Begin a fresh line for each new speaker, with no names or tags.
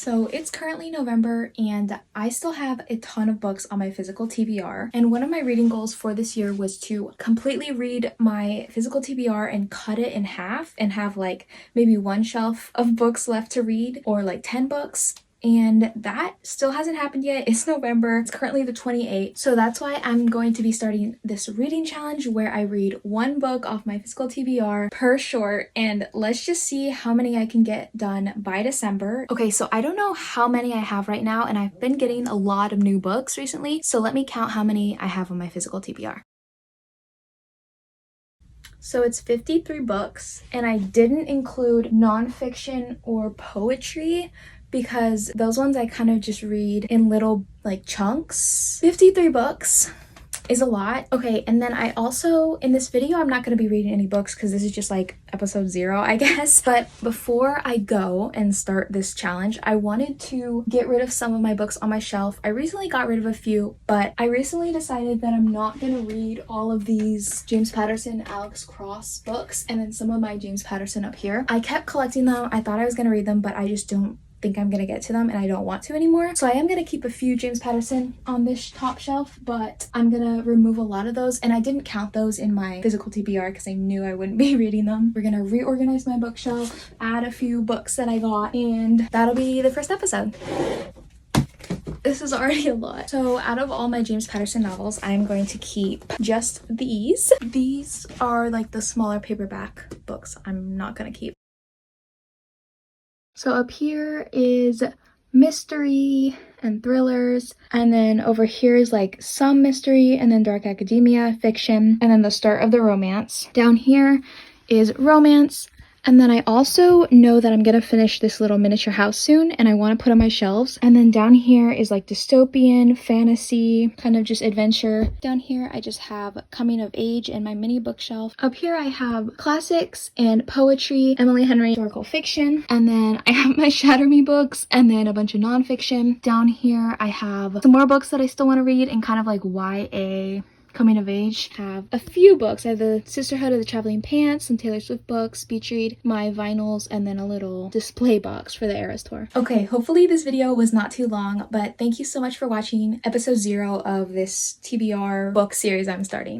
So it's currently November and I still have a ton of books on my physical TBR. And one of my reading goals for this year was to completely read my physical TBR and cut it in half and have like maybe one shelf of books left to read, or like 10 books. And that still hasn't happened yet. It's November. It's currently the 28th. So that's why I'm going to be starting this reading challenge where I read one book off my physical TBR per short. And let's just see how many I can get done by December. Okay, so I don't know how many I have right now, and I've been getting a lot of new books recently. So let me count how many I have on my physical TBR. So it's 53 books, and I didn't include nonfiction or poetry because those ones I kind of just read in little like chunks. 53 books is a lot. Okay, and then I also, in this video, I'm not going to be reading any books because this is just like episode 0, I guess. But before I go and start this challenge, I wanted to get rid of some of my books on my shelf. I recently got rid of a few, but I recently decided that I'm not going to read all of these James Patterson, Alex Cross books, and then some of my James Patterson up here. I kept collecting them. I thought I was going to read them, but I just don't think I'm gonna get to them, and I don't want to anymore. So I am gonna keep a few James Patterson on this top shelf, but I'm gonna remove a lot of those, and I didn't count those in my physical TBR because I knew I wouldn't be reading them. We're gonna reorganize my bookshelf, add a few books that I got, and that'll be the first episode. This is already a lot. So out of all my James Patterson novels, I'm going to keep just these. These are like the smaller paperback books I'm not gonna keep. So up here is mystery and thrillers, and then over here is like some mystery, and then dark academia, fiction, and then the start of the romance. Down here is romance. And then I also know that I'm gonna finish this little miniature house soon, and I want to put on my shelves. And then down here is like dystopian, fantasy, kind of just adventure. Down here I just have coming of age in my mini bookshelf. Up here I have classics and poetry, Emily Henry, historical fiction. And then I have my Shatter Me books, and then a bunch of nonfiction. Down here I have some more books that I still want to read, and kind of like YA coming of age. I have a few books. I have the Sisterhood of the Traveling Pants, some Taylor Swift books, speech read, my vinyls, and then a little display box for the Eras Tour. Okay, hopefully this video was not too long, but thank you so much for watching episode 0 of this TBR book series I'm starting.